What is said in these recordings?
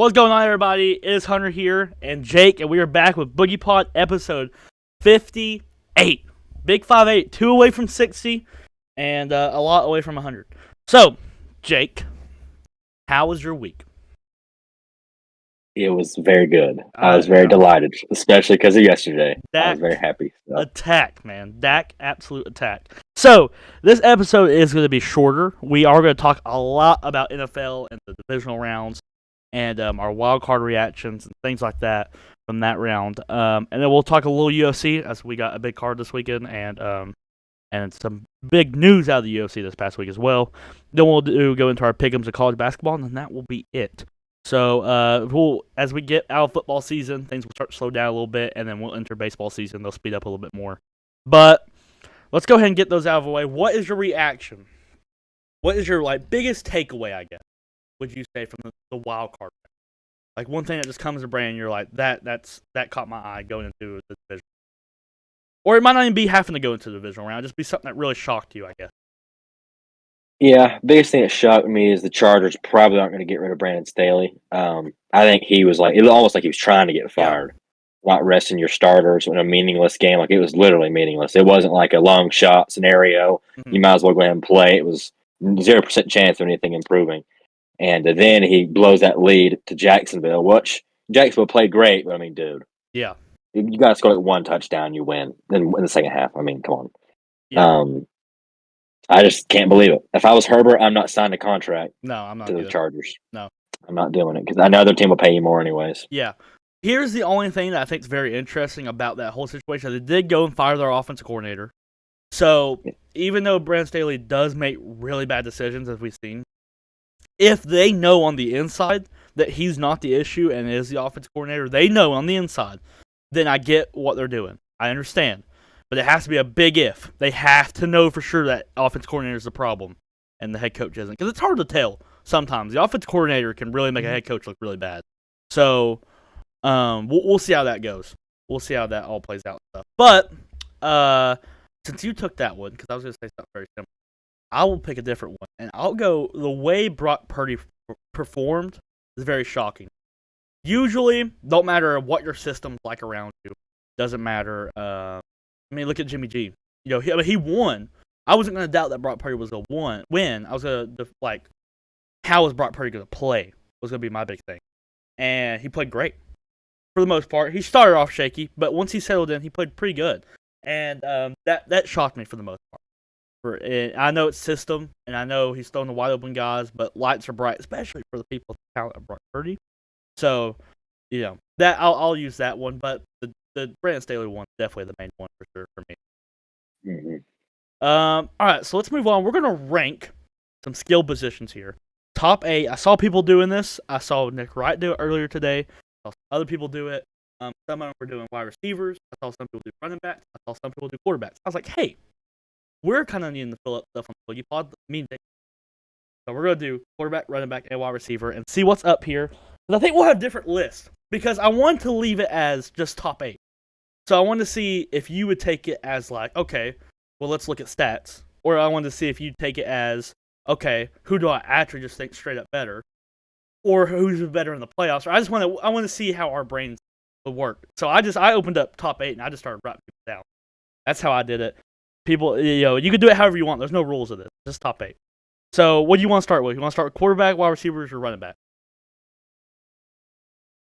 What's going on, everybody? It is Hunter here and Jake, and we are back with BoogiePod episode 58. Big 58, 2 away from 60, and a lot away from 100. So, Jake, how was your week? It was very good. I was very delighted, especially because of yesterday. I was very happy. So. Attack, man. Dak, absolute attack. So, this episode is going to be shorter. We are going to talk a lot about NFL and the divisional rounds and our wild card reactions and things like that from that round. And then we'll talk a little UFC as we got a big card this weekend and some big news out of the UFC this past week as well. Then we'll go into our pick'ems of college basketball, and then that will be it. So as we get out of football season, things will start to slow down a little bit, and then we'll enter baseball season. They'll speed up a little bit more. But let's go ahead and get those out of the way. What is your reaction? What is your biggest takeaway, I guess, would you say, from the wild card? Like one thing that just comes to brain, you're like, that caught my eye going into the division. Or it might not even be having to go into the divisional round. Just be something that really shocked you, I guess. Yeah, biggest thing that shocked me is the Chargers probably aren't going to get rid of Brandon Staley. I think he was it was almost like he was trying to get fired, not resting your starters in a meaningless game. Like, it was literally meaningless. It wasn't like a long shot scenario. Mm-hmm. You might as well go ahead and play. It was 0% chance of anything improving. And then he blows that lead to Jacksonville, which Jacksonville played great, but I mean, dude. Yeah. You got to score one touchdown, you win. Then in the second half, I mean, come on. Yeah. I just can't believe it. If I was Herbert, I'm not signing a contract. No, I'm not to the either. Chargers. No, I'm not doing it because I know their team will pay you more anyways. Yeah. Here's the only thing that I think is very interesting about that whole situation. They did go and fire their offensive coordinator. So even though Brandon Staley does make really bad decisions, as we've seen, if they know on the inside that he's not the issue and is the offensive coordinator, they know on the inside, then I get what they're doing. I understand. But it has to be a big if. They have to know for sure that offensive coordinator is the problem and the head coach isn't. Because it's hard to tell sometimes. The offensive coordinator can really make a head coach look really bad. So we'll see how that goes. We'll see how that all plays out. But since you took that one, because I was going to say something very similar, I will pick a different one. And I'll go, the way Brock Purdy performed is very shocking. Usually, don't matter what your system's like around you. Doesn't matter. I mean, look at Jimmy G. You know, he won. I wasn't going to doubt that Brock Purdy was going to win. I was going to, how is Brock Purdy going to play was going to be my big thing. And he played great for the most part. He started off shaky, but once he settled in, he played pretty good. And that shocked me for the most part. I know it's system, and I know he's throwing the wide open guys, but lights are bright, especially for the people with the talent of Brock Purdy. So, that I'll use that one, but the Brandon Staley one is definitely the main one for sure for me. Mm-hmm. All right, so let's move on. We're gonna rank some skill positions here. Top 8. I saw people doing this. I saw Nick Wright do it earlier today. I saw other people do it. Some of them were doing wide receivers. I saw some people do running backs. I saw some people do quarterbacks. I was like, hey, we're kind of needing to fill up stuff on the BoogiePod. So we're gonna do quarterback, running back, and wide receiver, and see what's up here. But I think we'll have different lists because I want to leave it as just top 8. So I wanted to see if you would take it as okay, well, let's look at stats. Or I wanted to see if you'd take it as, okay, who do I actually just think straight up better? Or who's better in the playoffs? Or I want to see how our brains would work. So I opened up top 8 and I just started writing people down. That's how I did it. People, you can do it however you want. There's no rules of this. Just top 8. So what do you want to start with? You want to start with quarterback, wide receivers, or running back?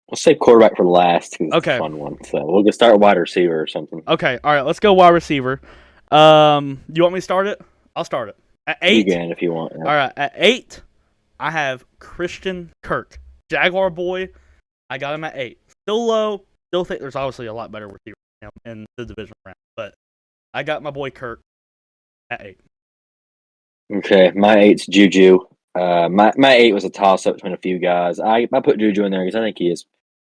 We'll save quarterback for last because it's a fun one. So we'll just start with wide receiver or something. Okay, all right, let's go wide receiver. You want me to start it? I'll start it. At 8. You can if you want. Yeah. All right, at 8, I have Christian Kirk. Jaguar boy, I got him at 8. Still low. Still think there's obviously a lot better receiver in the division round. But I got my boy Kirk at 8. Okay, my 8's Juju. My 8 was a toss-up between a few guys. I put Juju in there because I think he is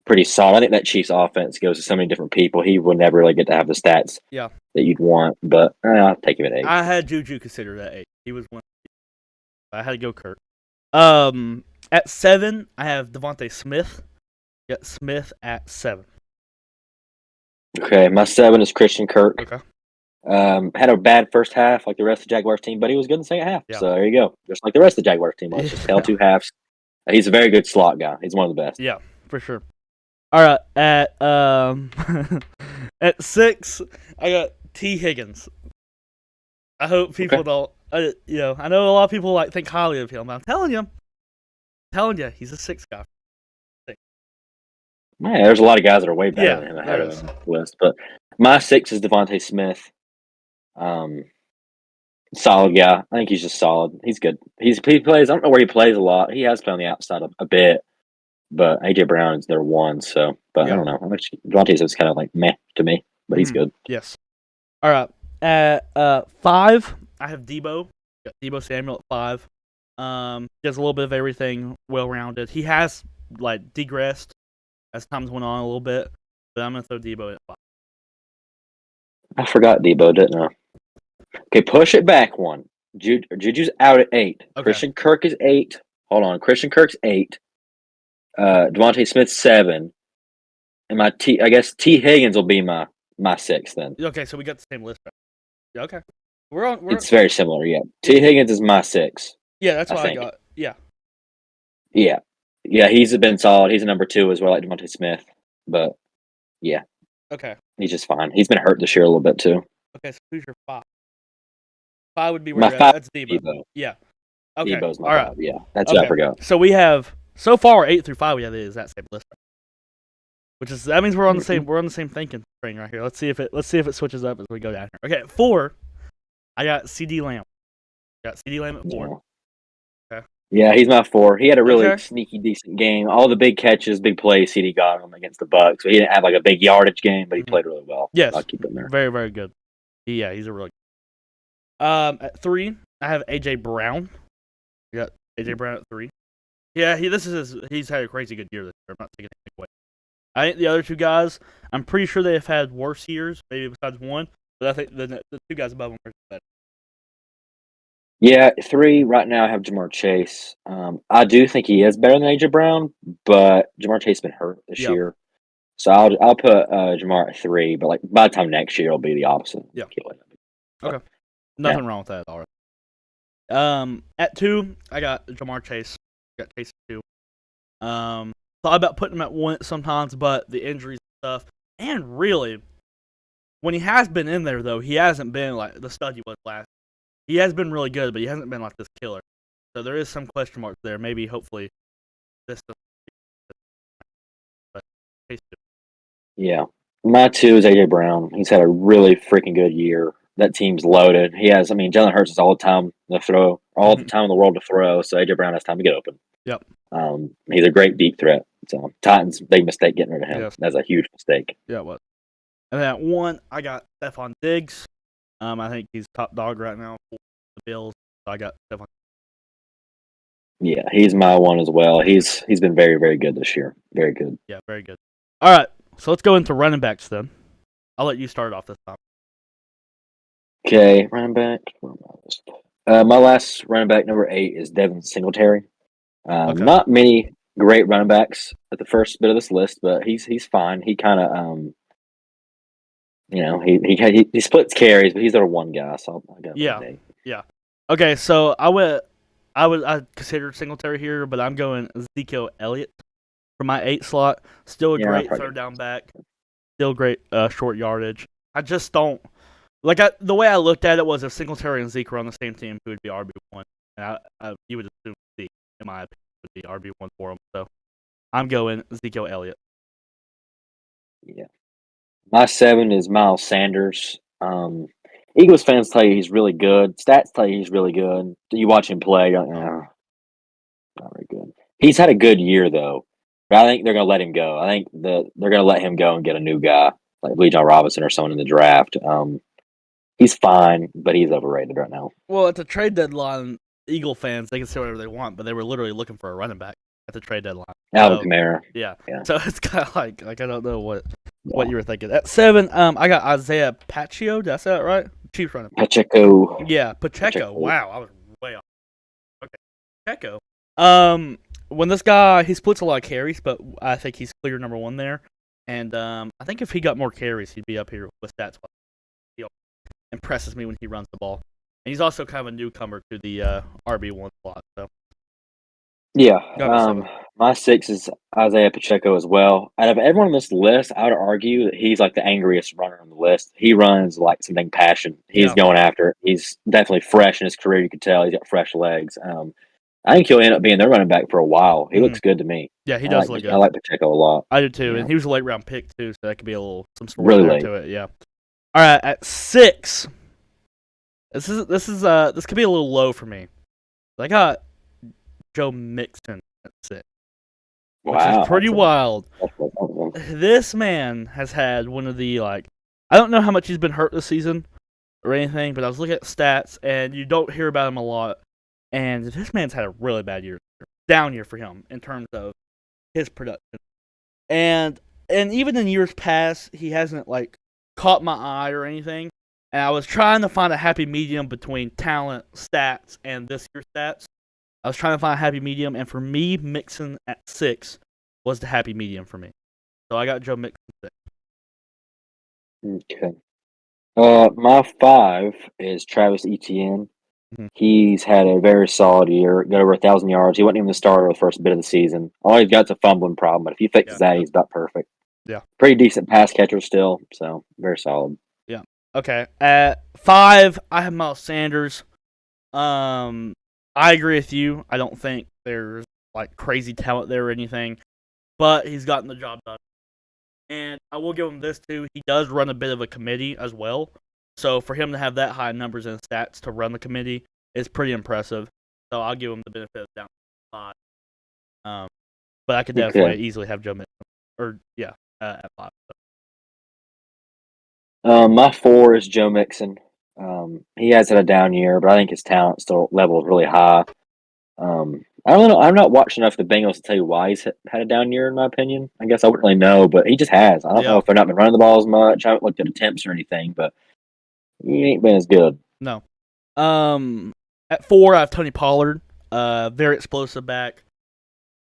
pretty solid. I think that Chiefs offense goes to so many different people. He will never really get to have the stats that you'd want, but I'll take him at 8. I had Juju considered at 8. He was one. I had to go Kirk. At 7, I have Devontae Smith. Got Smith at 7. Okay, my 7 is Christian Kirk. Okay. Had a bad first half like the rest of the Jaguars team, but he was good in the second half. Yeah. So there you go. Just like the rest of the Jaguars team. Let's just tell 2 halves. He's a very good slot guy. He's one of the best. Yeah, for sure. All right, at at 6, I got T. Higgins. I hope people don't. I know a lot of people think highly of him. But I'm telling you, he's a 6 guy. Man, there's a lot of guys that are way better Yeah, than him ahead there of is. him on the list. But my 6 is Devontae Smith. Solid guy. I think he's just solid. He's good. He plays. I don't know where he plays a lot. He has played on the outside a bit, but AJ Brown is their one. So, but Yeah. I don't know. Devontae is kind of like meh to me, but he's good. Yes. All right. At 5, I have Debo. Got Debo Samuel at 5. Does a little bit of everything, well rounded. He has digressed as time's went on a little bit, but I'm gonna throw Debo at 5. I forgot Debo, didn't I? Okay, push it back one. Juju's out at 8. Okay. Christian Kirk is 8. Hold on. Christian Kirk's 8. Devontae Smith's 7. And I guess T. Higgins will be my 6 then. Okay, so we got the same list. Right? Okay. It's very similar, yeah. T. Higgins is my 6. Yeah, that's what I got. Yeah. Yeah. Yeah, he's been solid. He's a number 2 as well, like Devontae Smith. But, yeah. Okay. He's just fine. He's been hurt this year a little bit, too. Okay, so who's your 5? 5 would be where my you're 5 at. That's Debo. Yeah. Okay. Debo's my All right. 5, yeah. That's what I forgot. So we have, so far, 8 through 5, we have the exact same list. That means we're on the same thinking train right here. Let's see if it switches up as we go down here. Okay, at 4, I got CD Lamb. Got CD Lamb at 4. Yeah. Okay. Yeah, he's my 4. He had a really sneaky, decent game. All the big catches, big plays, CD got him against the Bucs. So he didn't have a big yardage game, but he played really well. Yes. I'll keep him there. Very, very good. Yeah, he's a really good. At 3, I have AJ Brown. I got AJ Brown at 3. Yeah, he's had a crazy good year this year. I'm not taking anything away. I think the other 2 guys, I'm pretty sure they have had worse years, maybe besides one, but I think the 2 guys above them are better. Yeah, 3 right now I have Jamar Chase. I do think he is better than AJ Brown, but Jamar Chase has been hurt this year. So I'll put Jamar at 3, but by the time next year it'll be the opposite. Yeah. But, okay. Nothing wrong with that at all. At 2, I got Jamar Chase. Got Chase at 2. Thought about putting him at 1 sometimes, but the injuries and stuff. And really, when he has been in there, though, he hasn't been like the stud he was last. He has been really good, but he hasn't been like this killer. So there is some question marks there. Maybe, hopefully, this doesn't. But Chase 2. Yeah. My 2 is AJ Brown. He's had a really freaking good year. That team's loaded. Jalen Hurts is all the time to throw, all the time in the world to throw. So AJ Brown has time to get open. Yep. He's a great deep threat. So Titans, big mistake getting rid of him. Yes. That's a huge mistake. Yeah, it was. And then at 1, I got Stephon Diggs. I think he's top dog right now for the Bills. So I got Stephon. Yeah, he's my 1 as well. He's been very, very good this year. Very good. Yeah, very good. All right, so let's go into running backs then. I'll let you start off this time. Okay, running back. My last running back, number 8, is Devin Singletary. Not many great running backs at the first bit of this list, but he's fine. He kind of he splits carries, but he's their 1 guy. So I got yeah. Okay, so I considered Singletary here, but I'm going Ezekiel Elliott for my 8 slot. Still a great third down back. Still great short yardage. I just don't the way I looked at it was if Singletary and Zeke were on the same team, who would be RB1? And you would assume Zeke, in my opinion, would be RB1 for him. So I'm going Ezekiel Elliott. Yeah. My 7 is Miles Sanders. Eagles fans tell you he's really good. Stats tell you he's really good. You watch him play, not very good. He's had a good year, though. But I think they're going to let him go. I think they're going to let him go and get a new guy, like Bijan Robinson or someone in the draft. He's fine, but he's overrated right now. Well, at the trade deadline, Eagle fans, they can say whatever they want, but they were literally looking for a running back at the trade deadline. Alvin Kamara. Yeah. So it's kind of like I don't know what you were thinking. At 7, I got Isaiah Pacheco. Did I say that right? Chiefs running back. Pacheco. Yeah, Pacheco. Wow, I was way off. Okay, Pacheco. When this guy, he splits a lot of carries, but I think he's clear number 1 there. And I think if he got more carries, he'd be up here with stats. He impresses me when he runs the ball. And he's also kind of a newcomer to the RB1 slot. So Yeah. Got my 7. My 6 is Isaiah Pacheco as well. Out of everyone on this list, I would argue that he's like the angriest runner on the list. He runs like something passion. He's Yeah. going after it. He's definitely fresh in his career. You can tell he's got fresh legs. I think he'll end up being their running back for a while. He looks good to me. Yeah, he does look I good. like Pacheco a lot. I do too, Yeah. and he was a late round pick too, so that could be a little some story Really there late. to it. Yeah. All right, at 6. This could be a little low for me. I got Joe Mixon at 6, which is pretty wild. This man has had one of the I don't know how much he's been hurt this season or anything, but I was looking at stats, and you don't hear about him a lot. And this man's had a really bad year, down year for him in terms of his production. And even in years past, he hasn't caught my eye or anything. And I was trying to find a happy medium between talent, stats, and this year's stats. I was trying to find a happy medium, and for me, Mixon at 6 was the happy medium for me. So I got Joe Mixon 6. Okay. My 5 is Travis Etienne. Mm-hmm. He's had a very solid year, got over 1,000 yards. He wasn't even the starter the first bit of the season. All he's got's a fumbling problem, but if he fixes that, he's about perfect. Yeah. Pretty decent pass catcher still, so very solid. Yeah. Okay. At 5, I have Miles Sanders. I agree with you. I don't think there's crazy talent there or anything, but he's gotten the job done. And I will give him this too. He does run a bit of a committee as well. So for him to have that high numbers and stats to run the committee is pretty impressive. So I'll give him the benefit of down 5. But I could definitely easily have Joe Mixon. At 5. My 4 is Joe Mixon. He has had a down year, but I think his talent still level is really high. I don't know. I'm not watching enough of the Bengals to tell you why he's had a down year, in my opinion. I guess I wouldn't really know, but he just has. I don't know if they've not been running the ball as much. I haven't looked at attempts or anything, but he ain't been as good. No. At 4, I have Tony Pollard. Very explosive back.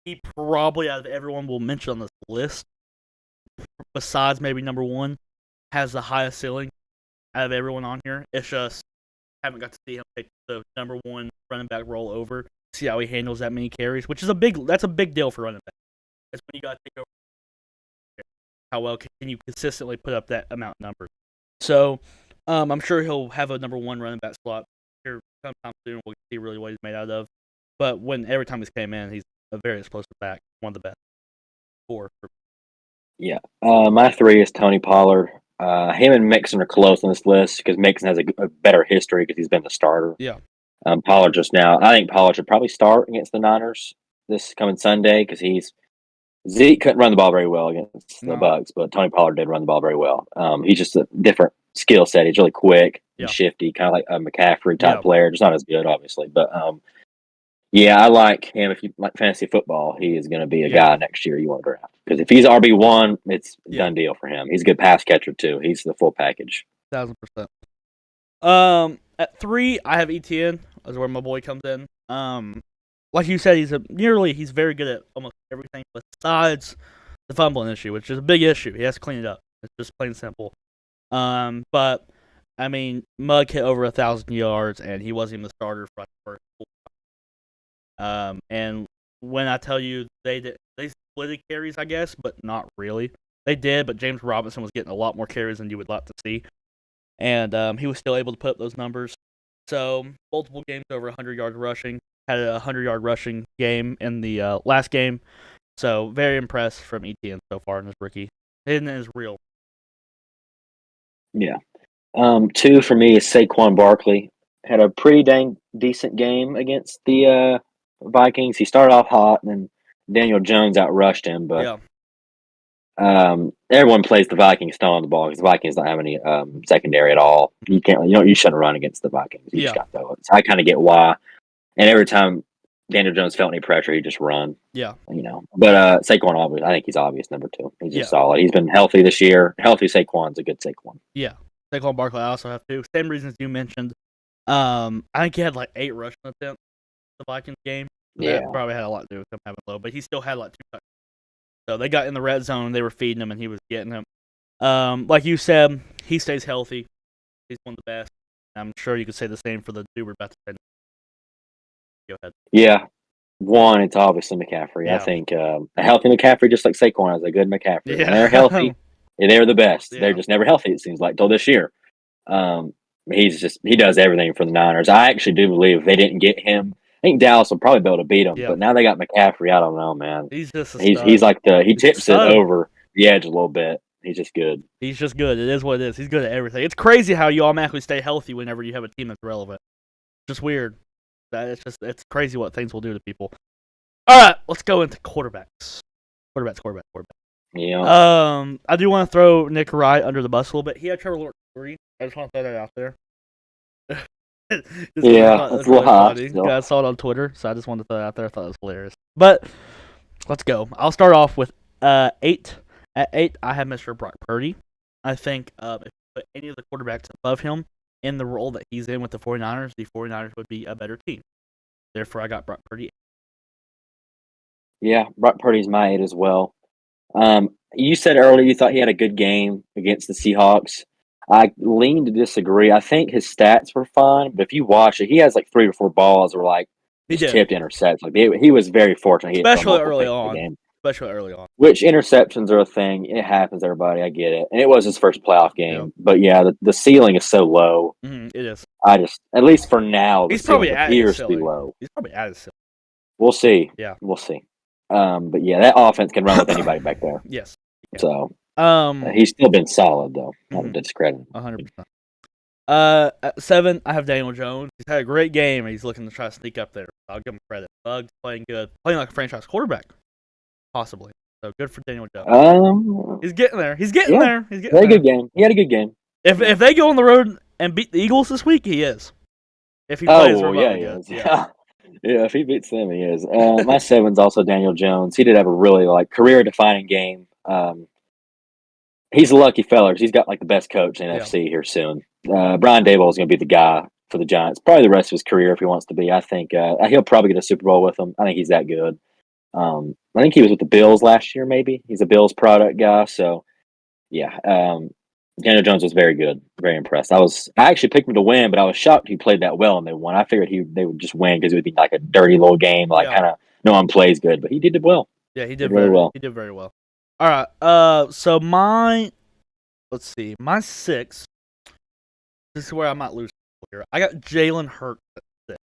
He probably, out of everyone we'll mention on this list, besides maybe number 1, has the highest ceiling out of everyone on here. It's just haven't got to see him take the number 1 running back role over. See how he handles that many carries, which is a big deal for running back. That's when you got to take over. How well can you consistently put up that amount of numbers? So, I'm sure he'll have a number 1 running back slot here sometime soon. We'll see really what he's made out of. But every time he's came in, he's a very explosive back, one of the best. 4. Yeah. My 3 is Tony Pollard. Him and Mixon are close on this list because Mixon has a better history because he's been the starter. Yeah. Pollard just now. I think Pollard should probably start against the Niners this coming Sunday because Zeke couldn't run the ball very well against the Bucs, but Tony Pollard did run the ball very well. He's just a different skill set. He's really quick and shifty, kind of like a McCaffrey type player. Just not as good, obviously, but I like him. If you like fantasy football, he is going to be a guy next year you want to draft because if he's RB1, it's a done deal for him. He's a good pass catcher too. He's the full package. 1,000%. At 3, I have ETN. That's where my boy comes in. Like you said, he's very good at almost everything besides the fumbling issue, which is a big issue. He has to clean it up. It's just plain simple. But I mean, Mug hit over 1,000 yards, and he wasn't even the starter for the first 4 and when I tell you they split the carries, I guess, but not really. They did, but James Robinson was getting a lot more carries than you would like to see. And he was still able to put up those numbers. So, multiple games over 100 yards rushing. Had a 100-yard rushing game in the last game. So, very impressed from ETN so far in his rookie. And it is real. Yeah. 2 for me is Saquon Barkley. Had a pretty dang decent game against the Vikings. He started off hot, and then Daniel Jones outrushed him, but everyone plays the Vikings throwing the ball because the Vikings don't have any secondary at all. You shouldn't run against the Vikings. You just got to throw it. So I kind of get why. And every time Daniel Jones felt any pressure, he just run. Yeah. But Saquon, I think he's obvious number 2. He's just solid. He's been healthy this year. Healthy Saquon's a good Saquon. Yeah. Saquon Barkley I also have 2. Same reasons you mentioned. I think he had 8 rushing attempts in the Vikings game. That probably had a lot to do with him having low, but he still had 2 touchdowns. So they got in the red zone, they were feeding him, and he was getting him. Like you said, he stays healthy. He's one of the best. I'm sure you could say the same for the dude we're about to say. Go ahead. Yeah. One, it's obviously McCaffrey. I Yeah. think a healthy McCaffrey, just like Saquon, is a good McCaffrey. When they're Yeah. healthy, they're the best. They're Yeah. just never healthy. It seems like till this year. Um, he does everything for the Niners. I actually do believe if they didn't get him, I think Dallas will probably be able to beat them. Yeah. But now they got McCaffrey. I don't know, man. He's just a He's stud. like he He's a tips it stud. over the edge a little bit. He's just good. He's just good. It is what it is. He's good at everything. It's crazy how you automatically stay healthy whenever you have a team that's relevant. Just weird. It's crazy what things will do to people. All right, let's go into quarterbacks. Quarterback. Yeah. I do want to throw Nick Wright under the bus a little bit. He had Trevor Lawrence 3. I just want to throw that out there. Yeah, it's a little high still. I saw it on Twitter, so I just wanted to throw it out there. I thought it was hilarious. But let's go. I'll start off with 8. At 8, I have Mr. Brock Purdy. I think if you put any of the quarterbacks above him in the role that he's in with the 49ers would be a better team. Therefore, I got Brock Purdy. Yeah, Brock Purdy's my 8 as well. You said earlier you thought he had a good game against the Seahawks. I lean to disagree. I think his stats were fine, but if you watch it, he has like 3 or 4 balls that were like just tipped intercepts. Like he was very fortunate. Especially early on. Which interceptions are a thing. It happens, everybody. I get it. And it was his first playoff game. Yep. But yeah, the ceiling is so low. It is. At least for now, the ceiling appears to be low. He's probably at his ceiling. We'll see. Yeah. We'll see. But yeah, that offense can run with anybody back there. Yes. Yeah. So he's still been solid though. Not to discredit him. 100%. At 7, I have Daniel Jones. He's had a great game. He's looking to try to sneak up there. I'll give him credit. Bug's playing good, playing like a franchise quarterback, possibly. So good for Daniel Jones. He's getting there. He's getting there. He had a good game. He had a good game. If they go on the road and beat the Eagles this week, he is. If he plays remotely good. Yeah. Yeah, if he beats them, he is. My 7's also Daniel Jones. He did have a really career-defining game. He's a lucky fella. He's got like the best coach in NFC here soon. Brian Daboll is going to be the guy for the Giants. Probably the rest of his career if he wants to be. I think he'll probably get a Super Bowl with them. I think he's that good. I think he was with the Bills last year. Maybe he's a Bills product guy. So yeah, Daniel Jones was very good. Very impressed. I actually picked him to win, but I was shocked he played that well and they won. I figured they would just win because it would be like a dirty little game, kind of no one plays good. But he did well. Yeah, he did very well. He did very well. All right. So my 6. This is where I might lose here. I got Jalen Hurts at 6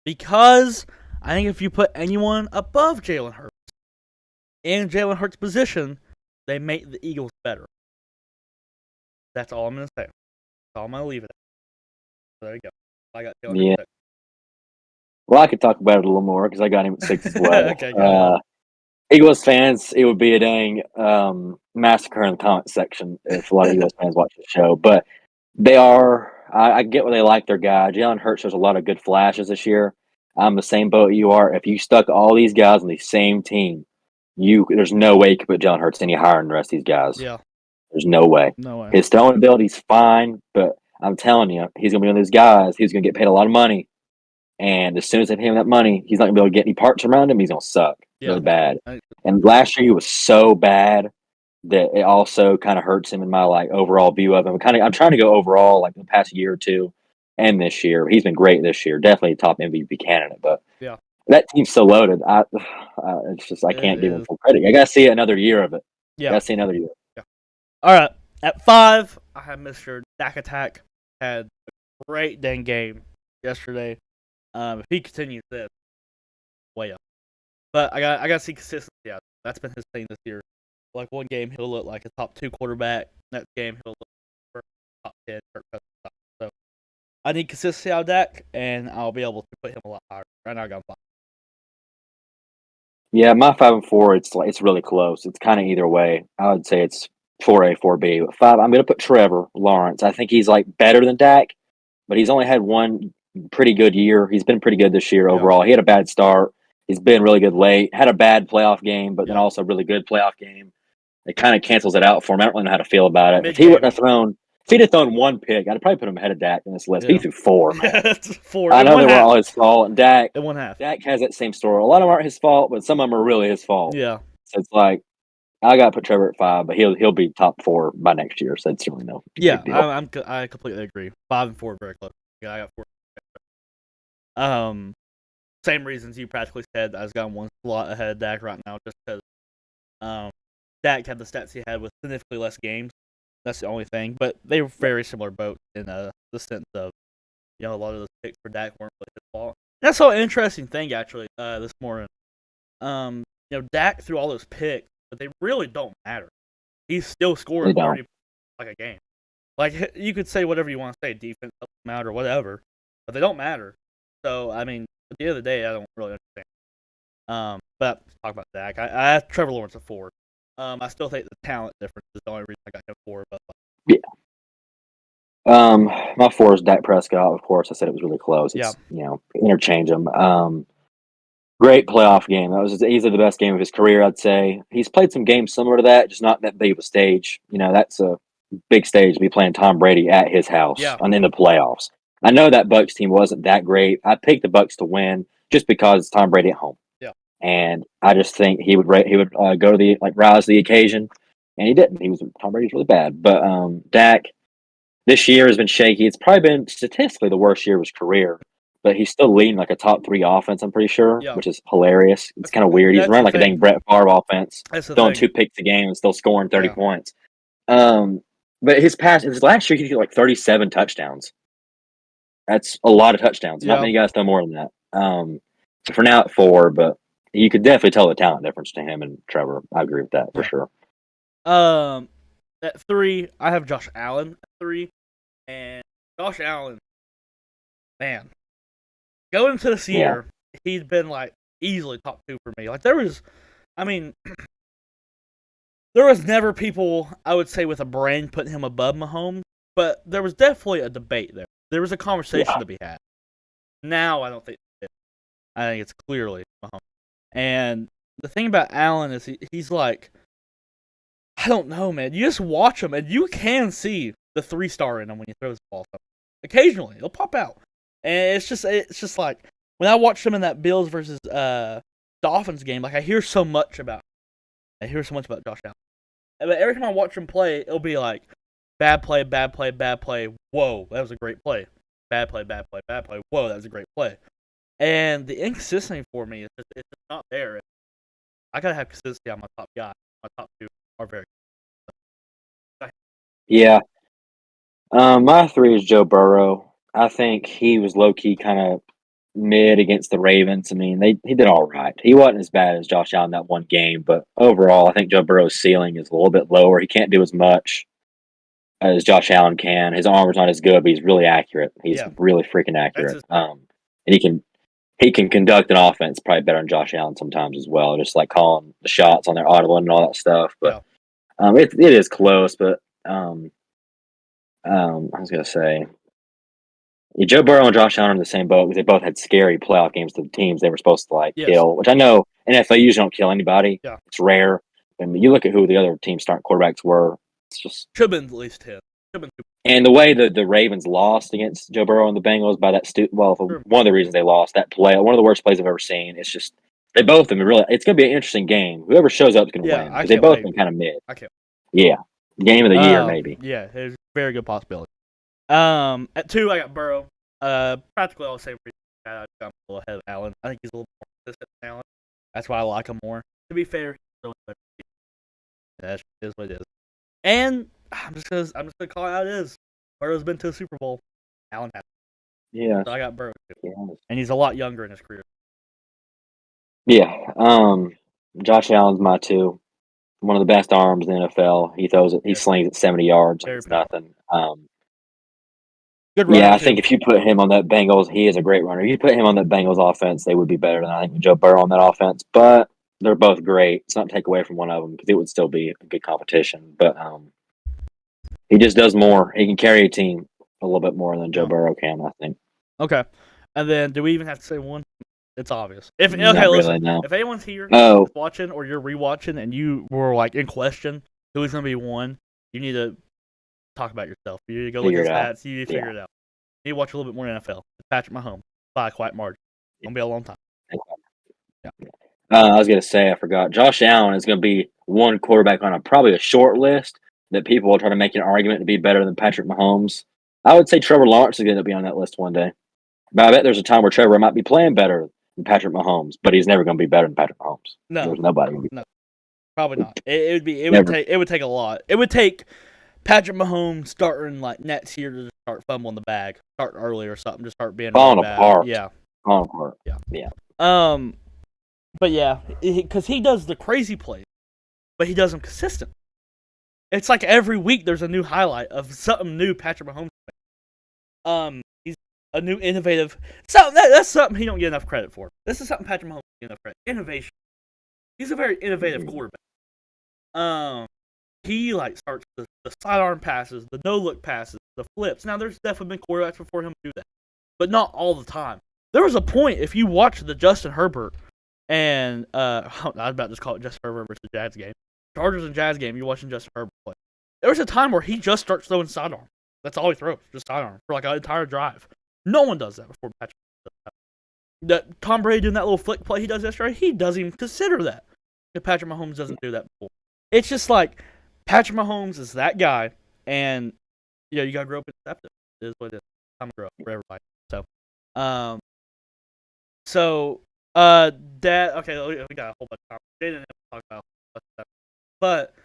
because I think if you put anyone above Jalen Hurts in Jalen Hurts' position, they make the Eagles better. That's all I'm going to say. That's all I'm going to leave it at. So there you go. I got Jalen Hurts at 6. Well, I could talk about it a little more because I got him at 6 as well. Okay, go Eagles fans, it would be a dang massacre in the comment section if a lot of Eagles fans watch the show. But they are. I get why they like their guy. Jalen Hurts shows a lot of good flashes this year. I'm the same boat you are. If you stuck all these guys on the same team, there's no way you could put Jalen Hurts any higher than the rest of these guys. Yeah. There's no way. No way. His throwing ability's fine, but I'm telling you, he's going to be one of those guys. He's going to get paid a lot of money. And as soon as they pay him that money, he's not going to be able to get any parts around him. He's going to suck really bad. And last year he was so bad that it also kind of hurts him in my overall view of him. I'm trying to go overall the past year or two and this year. He's been great this year. Definitely a top MVP candidate. But that team's so loaded. It's just I can't give him full credit. I got to see another year of it. Yeah. Got to see another year. Yeah. All right. At 5, I have Mr. Dak Attack. Had a great dang game yesterday. If he continues this, way up. But I got to see consistency out. That's been his thing this year. One game he'll look like a top 2 quarterback. Next game he'll look like a top 10. So I need consistency out of Dak, and I'll be able to put him a lot higher. Right now I got him 5. Yeah, my 5 and 4. It's really close. It's kind of either way. I would say it's 4A, 4B. But 5, I'm going to put Trevor Lawrence. I think he's better than Dak, but he's only had one pretty good year. He's been pretty good this year overall. He had a bad start. He's been really good late. Had a bad playoff game, but then also a really good playoff game. It kind of cancels it out for him. I don't really know how to feel about it. If he'd have thrown one pick, I'd probably put him ahead of Dak in this list. He threw 4. That's 4. I know they were all his fault. And Dak, in one half. Dak has that same story. A lot of them aren't his fault, but some of them are really his fault. Yeah. So it's I got to put Trevor at 5, but he'll be top 4 by next year. So it's really no. Yeah, I completely agree. 5 and 4 very close. Yeah, I got 4. same reasons you practically said. I was got one slot ahead of Dak right now just because Dak had the stats he had with significantly less games. That's the only thing. But they were very similar boats in the sense of, a lot of those picks for Dak weren't really his fault. That's an interesting thing, actually, this morning. Dak threw all those picks, but they really don't matter. He's still scoring 30 like a game. Like, you could say whatever you want to say, defense doesn't matter, whatever, but they don't matter. So, I mean, at the end of the day, I don't really understand. But let's talk about Dak. I have Trevor Lawrence at 4. I still think the talent difference is the only reason I got him 4. But my 4 is Dak Prescott. Of course, I said it was really close. It's, interchange them. Great playoff game. That was easily the best game of his career, I'd say. He's played some games similar to that, just not that big of a stage. That's a big stage to be playing Tom Brady at his house and in the playoffs. I know that Bucs team wasn't that great. I picked the Bucs to win just because it's Tom Brady at home. Yeah. And I just think he would go to the rise to the occasion, and he didn't. Tom Brady's really bad, but Dak this year has been shaky. It's probably been statistically the worst year of his career. But he's still leading a top 3 offense, I'm pretty sure, which is hilarious. It's kind of weird. He's running a dang Brett Favre offense, throwing 2 picks a game and still scoring 30 points. But his last year, he threw 37 touchdowns. That's a lot of touchdowns. Not many guys throw more than that. So for now at 4, but you could definitely tell the talent difference to him and Trevor. I agree with that for sure. At 3, I have Josh Allen at 3. And Josh Allen, man. Going into this year, he's been easily top 2 for me. There was never people, I would say, with a brain putting him above Mahomes, but there was definitely a debate there. There was a conversation to be had. Now I don't think it is. I think it's clearly Mahomes. And the thing about Allen is he's I don't know, man. You just watch him, and you can see the 3-star in him when he throws the ball. Occasionally, it'll pop out. And it's just when I watched him in that Bills versus Dolphins game, I hear so much about Josh Allen. But every time I watch him play, it'll be bad play, bad play, bad play. Whoa, that was a great play. Bad play, bad play, bad play. Whoa, that was a great play. And the inconsistency for me is it's just not there. I gotta have consistency on my top guy. My top 2 are very good. Yeah. My 3 is Joe Burrow. I think he was low-key kind of mid against the Ravens. I mean, he did all right. He wasn't as bad as Josh Allen that one game, but overall, I think Joe Burrow's ceiling is a little bit lower. He can't do as much as Josh Allen can. His armor's not as good, but he's really accurate. He's really freaking accurate. And he can conduct an offense probably better than Josh Allen sometimes as well, just calling the shots on their audible and all that stuff. But it is close, but I was going to say, Joe Burrow and Josh Allen are in the same boat because they both had scary playoff games to the teams they were supposed to kill, which I know NFL usually don't kill anybody. Yeah. It's rare. I mean, you look at who the other team starting quarterbacks were. It's just should have been at least 10. And the way the Ravens lost against Joe Burrow and the Bengals by that one of the reasons they lost that play, one of the worst plays I've ever seen. It's just they both have been really. It's going to be an interesting game. Whoever shows up is going to win because they both been kind of mid. I can't. Yeah, game of the year maybe. Yeah, there's a very good possibility. At 2, I got Burrow. Practically all the same reason. I got him a little ahead of Allen. I think he's a little more consistent than Allen. That's why I like him more. To be fair, he's still a better team. That is what it is. And I'm just gonna call it how it is. Burrow's been to a Super Bowl. Allen hasn't. Yeah. So I got Burrow too. Yeah. And he's a lot younger in his career. Yeah. Josh Allen's my 2. One of the best arms in the NFL. He throws it. He slings it 70 yards. It's nothing. Good runner. Yeah, I think if you put him on that Bengals, he is a great runner. If you put him on that Bengals offense, they would be better than I think Joe Burrow on that offense. But they're both great. It's not to take away from one of them because it would still be a good competition. But he just does more. He can carry a team a little bit more than Joe Burrow can, I think. Okay. And then do we even have to say one? It's obvious. If anyone's here watching or you're rewatching and you were in question who's going to be 1, you need to talk about yourself. You need to go look at stats. You need to figure it out. You need to watch a little bit more NFL. It's Patrick Mahomes by a quiet margin. It's going to be a long time. Yeah. I was going to say, I forgot. Josh Allen is going to be one quarterback on probably a short list that people will try to make an argument to be better than Patrick Mahomes. I would say Trevor Lawrence is going to be on that list one day. But I bet there's a time where Trevor might be playing better than Patrick Mahomes, but he's never going to be better than Patrick Mahomes. No, there's nobody. no, probably not. It Never. would take a lot. It would take Patrick Mahomes starting like next year to start fumbling the bag, start early or something, just start being Falling really bad. apart. Yeah, Falling apart. Yeah. But yeah, because he does the crazy plays, but he does them consistent. It's like every week there's a new highlight of something new Patrick Mahomes. He's a new innovative. So that's something he don't get enough credit for. This is something Patrick Mahomes don't get enough credit. Innovation. He's a very innovative quarterback. He like starts the sidearm passes, the no look passes, the flips. Now there's definitely been quarterbacks before him do that, but not all the time. There was a point if you watch the Justin Herbert and I was about to just call it Justin Herbert versus Jags game, Chargers and Jazz game. You're watching Justin Herbert play. There was a time where he just starts throwing sidearm. That's all he throws, just sidearm for like an entire drive. No one does that before Patrick. That Tom Brady doing that little flick play he does yesterday, he doesn't even consider that. If Patrick Mahomes doesn't do that before, it's just like Patrick Mahomes is that guy, and you gotta grow up and accept it. It is what it is. Time to grow up for everybody. Dad. Okay, we got a whole bunch of time. They didn't talk about that, but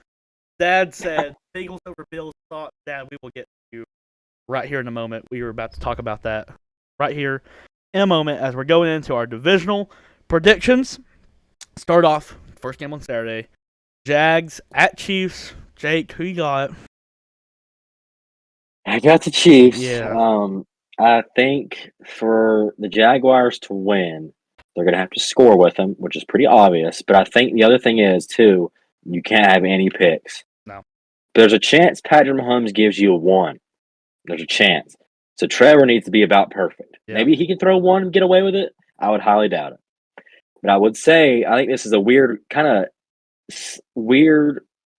Dad said Bengals over Bills. Thought, Dad, we will get to you right here in a moment. We were about to talk about that right here in a moment as we're going into our divisional predictions. Start off first game on Saturday. Jags at Chiefs. Jake, who you got? I got the Chiefs. Yeah. I think for the Jaguars to win, they're going to have to score with them, which is pretty obvious. But I think the other thing is, too, you can't have any picks. No. There's a chance Patrick Mahomes gives you a 1. There's a chance. So Trevor needs to be about perfect. Yeah. Maybe he can throw 1 and get away with it. I would highly doubt it. But I would say I think this is a weird,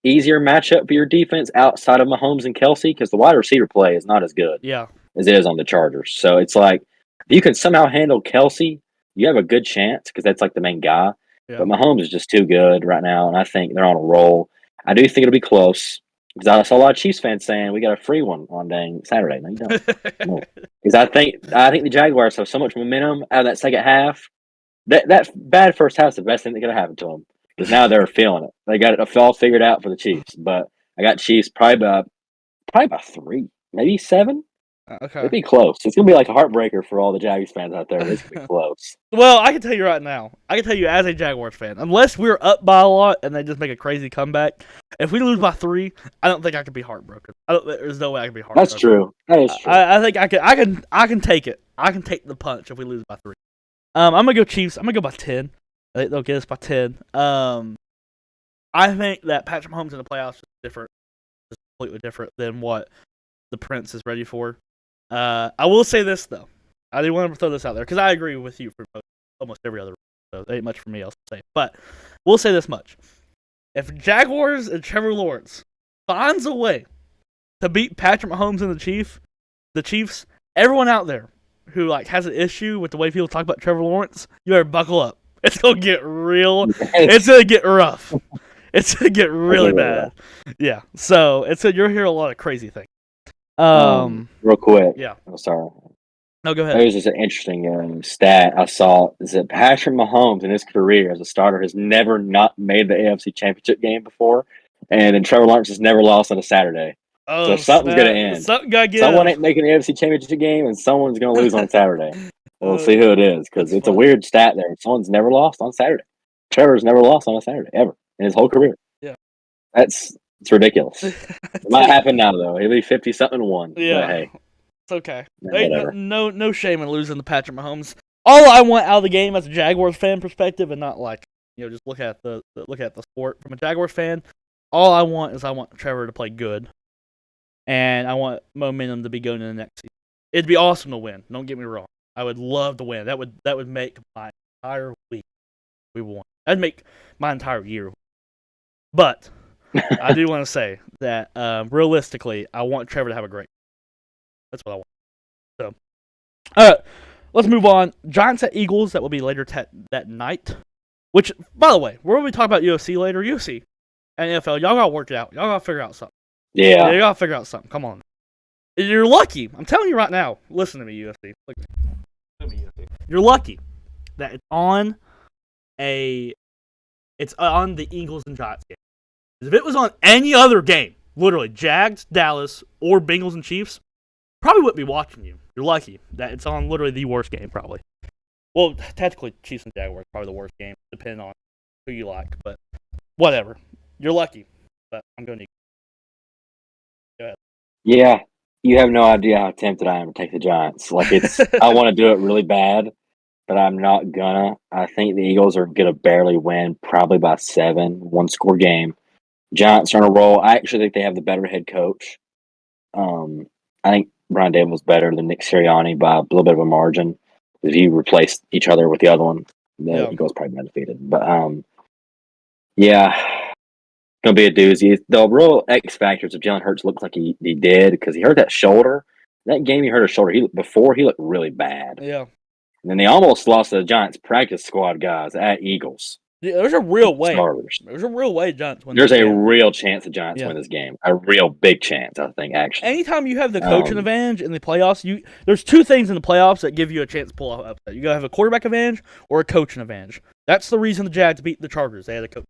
easier matchup for your defense outside of Mahomes and Kelsey because the wide receiver play is not as good as it is on the Chargers. So it's like if you can somehow handle Kelsey, you have a good chance because that's like the main guy. Yeah. But Mahomes is just too good right now, and I think they're on a roll. I do think it'll be close because I saw a lot of Chiefs fans saying we got a free one on dang Saturday. No, you don't. No. Because I think the Jaguars have so much momentum out of that second half. That bad first half is the best thing that could have happened to them. Because now they're feeling it. They got it all figured out for the Chiefs. But I got Chiefs probably by 3, maybe 7. Okay. It'd be close. It's going to be like a heartbreaker for all the Jaguars fans out there. It's going to be close. Well, I can tell you right now. I can tell you as a Jaguars fan, unless we're up by a lot and they just make a crazy comeback, if we lose by 3, I don't think I could be heartbroken. There's no way I can be heartbroken. That's true. That is true. I think I can take it. I can take the punch if we lose by 3. I'm going to go Chiefs. I'm going to go by 10. I think they'll get us by 10. I think that Patrick Mahomes in the playoffs is different. It's completely different than what the Prince is ready for. I will say this, though. I do want to throw this out there because I agree with you for almost every other. So there ain't much for me else to say. But we'll say this much. If Jaguars and Trevor Lawrence finds a way to beat Patrick Mahomes and the Chiefs, everyone out there who has an issue with the way people talk about Trevor Lawrence, you better buckle up. It's going to get real. It's going to get rough. It's going to get really bad. Yeah. So you'll hear a lot of crazy things. Real quick. Yeah. I'm sorry. No, go ahead. There's just an interesting stat I saw is that Patrick Mahomes in his career as a starter has never not made the AFC Championship game before, and Trevor Lawrence has never lost on a Saturday. Oh, so something's going to end. Someone ain't making the AFC Championship game, and someone's going to lose on Saturday. We'll see who it is because it's a weird stat there. Someone's never lost on Saturday. Trevor's never lost on a Saturday ever in his whole career. Yeah, it's ridiculous. It might happen now though. He'll be 50-something-1. Yeah, but hey, it's okay. No shame in losing to Patrick Mahomes. All I want out of the game as a Jaguars fan perspective, and not just look at the sport from a Jaguars fan. All I want is Trevor to play good, and I want momentum to be going in the next season. It'd be awesome to win. Don't get me wrong. I would love to win. That would make my entire week. We won. That'd make my entire year. But I do want to say that realistically, I want Trevor to have a great. That's what I want. So, all right, let's move on. Giants at Eagles. That will be later that night. Which, by the way, we're going to be talking about UFC later. UFC and NFL. Y'all gotta work it out. Y'all gotta figure out something. Yeah. You gotta figure out something. Come on. You're lucky. I'm telling you right now. Listen to me, UFC. You're lucky that it's on the Eagles and Giants game. If it was on any other game, literally Jags, Dallas, or Bengals and Chiefs, probably wouldn't be watching you. You're lucky that it's on literally the worst game, probably. Well, technically, Chiefs and Jaguars probably the worst game, depending on who you like. But whatever, you're lucky. But I'm going to. Go ahead. Yeah, you have no idea how tempted I am to take the Giants. Like I want to do it really bad, but I'm not gonna. I think the Eagles are gonna barely win, probably by 7, 1-score game. Giants are on a roll. I actually think they have the better head coach. I think Brian Daboll's better than Nick Sirianni by a little bit of a margin. If you replace each other with the other one, the Eagles probably been defeated. But yeah, gonna be a doozy. The real X factors of Jalen Hurts looks like he did because he hurt that shoulder. That game he hurt his shoulder. He looked really bad. Yeah. And then they almost lost to the Giants practice squad guys at Eagles. Yeah, there's a real way. Starters. There's a real way Giants win. There's a real chance the Giants win this game. A real big chance, I think. Actually, anytime you have the coaching advantage in the playoffs, there's two things in the playoffs that give you a chance to pull off an upset. You gotta have a quarterback advantage or a coaching advantage. That's the reason the Jags beat the Chargers. They had a coach,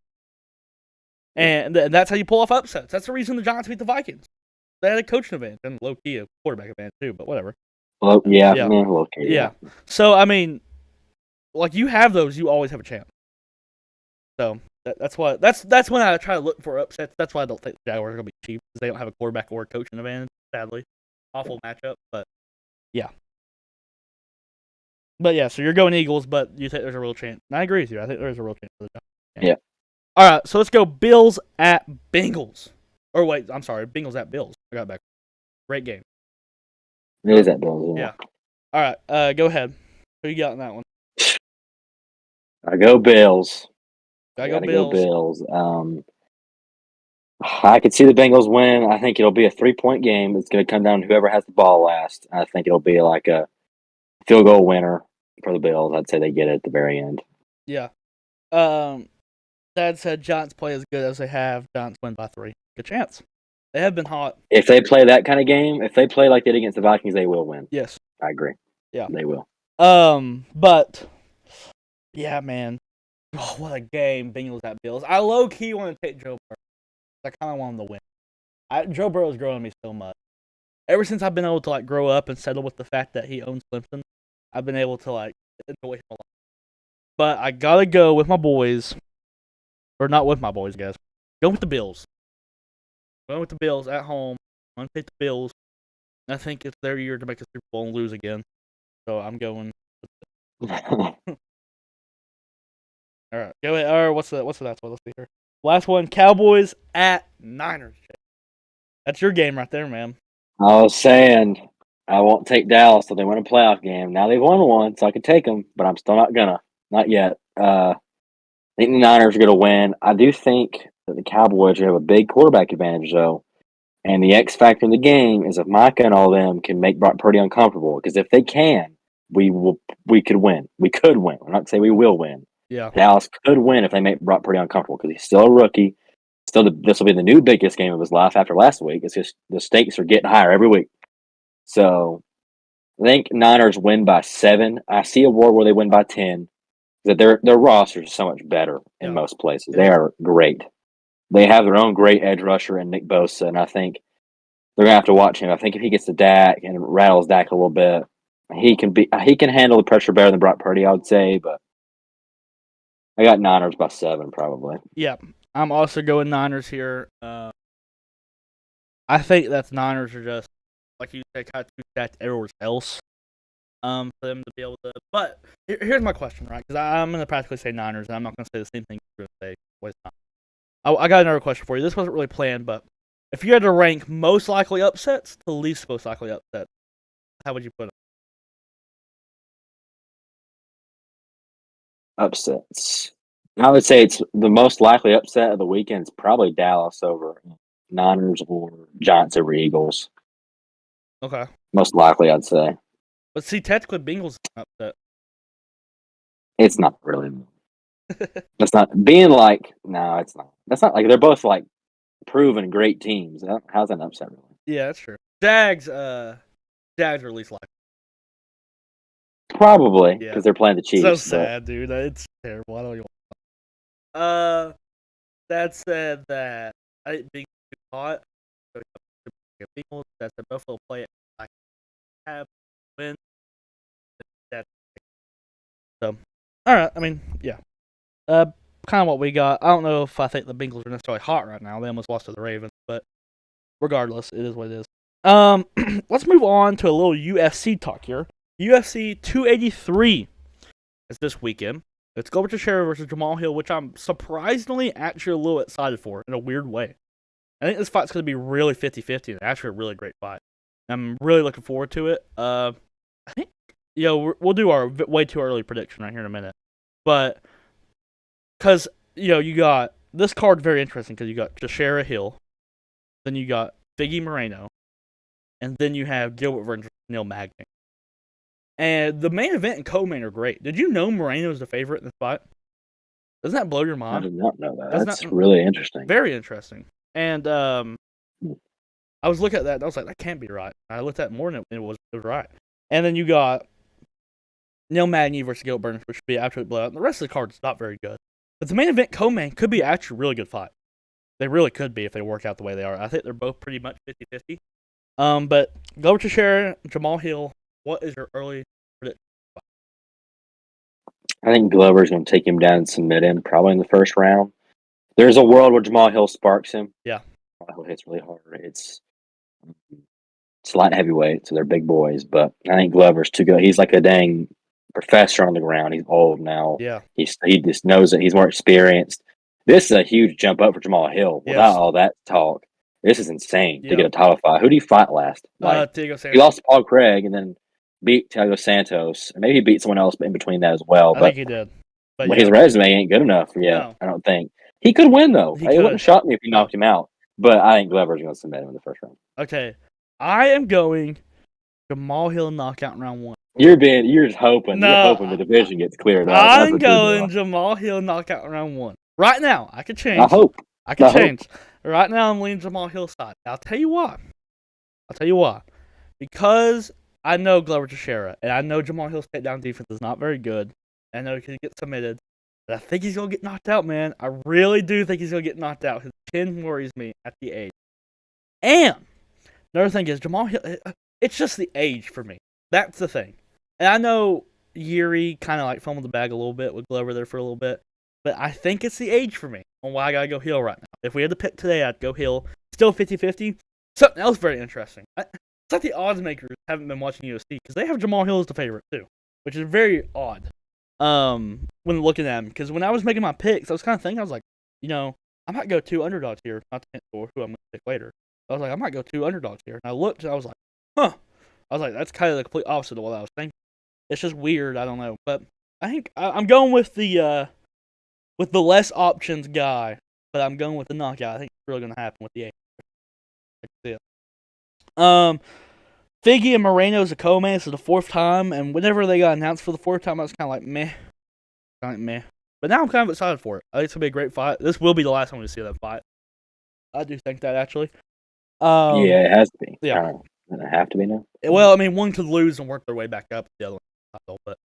and that's how you pull off upsets. That's the reason the Giants beat the Vikings. They had a coaching advantage and low key a quarterback advantage too. But whatever. Well, low key. Yeah. So I mean, like you have those, you always have a chance. So that's when I try to look for upsets. That's why I don't think the Jaguars are gonna be cheap because they don't have a quarterback or a coaching advantage. Sadly, awful matchup. But yeah, so you're going Eagles, but you think there's a real chance. And I agree with you. I think there's a real chance for the Giants. Yeah. All right, so let's go Bills at Bengals. Or wait, I'm sorry, Bengals at Bills. I got it back. Great game. It is at Bills. Yeah. All right, go ahead. Who you got in that one? I go Bills. I gotta go Bills. I could see the Bengals win. I think it'll be a 3-point game. It's going to come down to whoever has the ball last. I think it'll be like a field goal winner for the Bills. I'd say they get it at the very end. Yeah. Dad said Giants play as good as they have. Giants win by 3. Good chance. They have been hot. If they play that kind of game, if they play like they did against the Vikings, they will win. Yes. I agree. Yeah. They will. But yeah, man. Oh, what a game, Bengals at Bills. I low-key want to take Joe Burrow. I kind of want him to win. Joe Burrow's growing on me so much. Ever since I've been able to grow up and settle with the fact that he owns Clemson, I've been able to enjoy him a lot. But I gotta go with my boys, or not with my boys, guys. Go with the Bills. Going with the Bills at home. I'm gonna take the Bills. I think it's their year to make a Super Bowl and lose again. So I'm going. All right, go ahead. Or what's the last one? Let's see here. Last one, Cowboys at Niners. That's your game right there, man. I was saying I won't take Dallas till they win a playoff game. Now they've won one, so I can take them, but I'm still not gonna. Not yet. I think the Niners are gonna win. I do think that the Cowboys have a big quarterback advantage, though. And the X factor in the game is if Micah and all them can make Brock Purdy uncomfortable. Because if they can, we could win. We could win. I'm not saying we will win. Yeah. Dallas could win if they make Brock Purdy uncomfortable because he's still a rookie. This will be the new biggest game of his life after last week. It's just the stakes are getting higher every week. So I think Niners win by 7. I see a world where they win by 10. That their roster is so much better in most places. They are great. They have their own great edge rusher in Nick Bosa, and I think they're gonna have to watch him. I think if he gets to Dak and rattles Dak a little bit, he can handle the pressure better than Brock Purdy, I would say. But I got Niners by 7, probably. Yeah, I'm also going Niners here. I think that Niners are just like you said, kind of too stacked everywhere else. For them to be able to. But here's my question, right? Because I'm going to practically say Niners, and I'm not going to say the same thing you're going to say. Waste time. I got another question for you. This wasn't really planned, but if you had to rank most likely upsets to least most likely upsets, how would you put them? Upsets. I would say it's the most likely upset of the weekend is probably Dallas over Niners or Giants over Eagles. Okay. Most likely, I'd say. But see, technically, Bengals is an upset. It's not really. It's not being like. No, it's not. That's not like they're both proven great teams. How's that an upset? Really? Yeah, that's true. Jags are least likely. Probably Yeah. because they're playing the Chiefs. So but sad, dude. It's terrible. I don't even. That said, that I think being too hot. So people that the Buffalo play like have win. That so. All right. I mean, yeah. Kind of what we got. I don't know if I think the Bengals are necessarily hot right now. They almost lost to the Ravens, but regardless, it is what it is. Let's move on to a little UFC talk here. UFC 283 is this weekend. It's Glover Teixeira versus Jamal Hill, which I'm surprisingly actually a little excited for in a weird way. I think this fight's going to be really 50-50 and actually a really great fight. I'm really looking forward to it. I think, we'll do our way too early prediction right here in a minute. But, because, you got, this card very interesting because you got Teixeira Hill, then you got Figgy Moreno, and then you have Gilbert versus Neil Magny. And the main event and co-main are great. Did you know Moreno is the favorite in this fight? Doesn't that blow your mind? I did not know that. Doesn't That's that, really interesting. very interesting. And I was looking at that and I was like, that can't be right. I looked at it more and it was right. And then you got Neil Magny versus Gilbert Burns, which should be an absolute blowout. And the rest of the card is not very good. But the main event co-main could be actually a really good fight. They really could be if they work out the way they are. I think they're both pretty much 50-50. But Glover Teixeira, Jamal Hill, what is your early prediction? I think Glover's going to take him down and submit him probably in the first round. There's a world where Jamal Hill sparks him. Yeah. Jamal Hill hits really hard. It's light heavyweight, so they're big boys. But I think Glover's too good. He's like a dang professor on the ground. He's old now. Yeah. He just knows it. He's more experienced. This is a huge jump up for Jamal Hill without all that talk. This is insane to get a title fight. Who did he fight last? Diego Santos. He lost to Paul Craig and then beat Diego Santos. And maybe he beat someone else in between that as well. I think he did. But his resume ain't good enough yet, No. I don't think. He could win, though. He It wouldn't shock me if he knocked him out. But I think Glover's going to submit him in the first round. Okay. I am going Jamal Hill knockout in round 1. You're just hoping. No, you're hoping the division gets cleared up. I'm going Jamal Hill knockout in round 1. Right now, I could change. I hope. I could change. Right now, I'm leaning Jamal Hill's side. I'll tell you why. Because I know Glover Teixeira, and I know Jamal Hill's takedown defense is not very good. I know he could get submitted. But I think he's going to get knocked out, man. I really do think he's going to get knocked out. His chin worries me at the age. And another thing is Jamal Hill, it's just the age for me. That's the thing. And I know Yuri kind of like fumbled the bag a little bit with Glover there for a little bit. But I think it's the age for me on why I got to go Hill right now. If we had to pick today, I'd go Hill. Still 50-50. Something else very interesting. It's like the odds makers haven't been watching UFC because they have Jamal Hill as the favorite too, which is very odd. When looking at him, because when I was making my picks, I was kind of thinking, I was like, I might go 2 underdogs here, not to hint for who I'm going to pick later. I was like, I might go 2 underdogs here. And I looked and I was like, huh. I was like, that's kind of the complete opposite of what I was thinking. It's just weird. I don't know. But I think I'm going with the less options guy, but I'm going with the knockout. I think it's really going to happen with the 8. That's it. Figgy and Moreno is a co-main. This is the 4th time, and whenever they got announced for the 4th time, I was kind of like, meh. But now I'm kind of excited for it. I think it's going to be a great fight. This will be the last time we see that fight. I do think that, actually. Yeah, it has to be. Yeah. Does it have to be now? Well, I mean, one could lose and work their way back up. The other one, but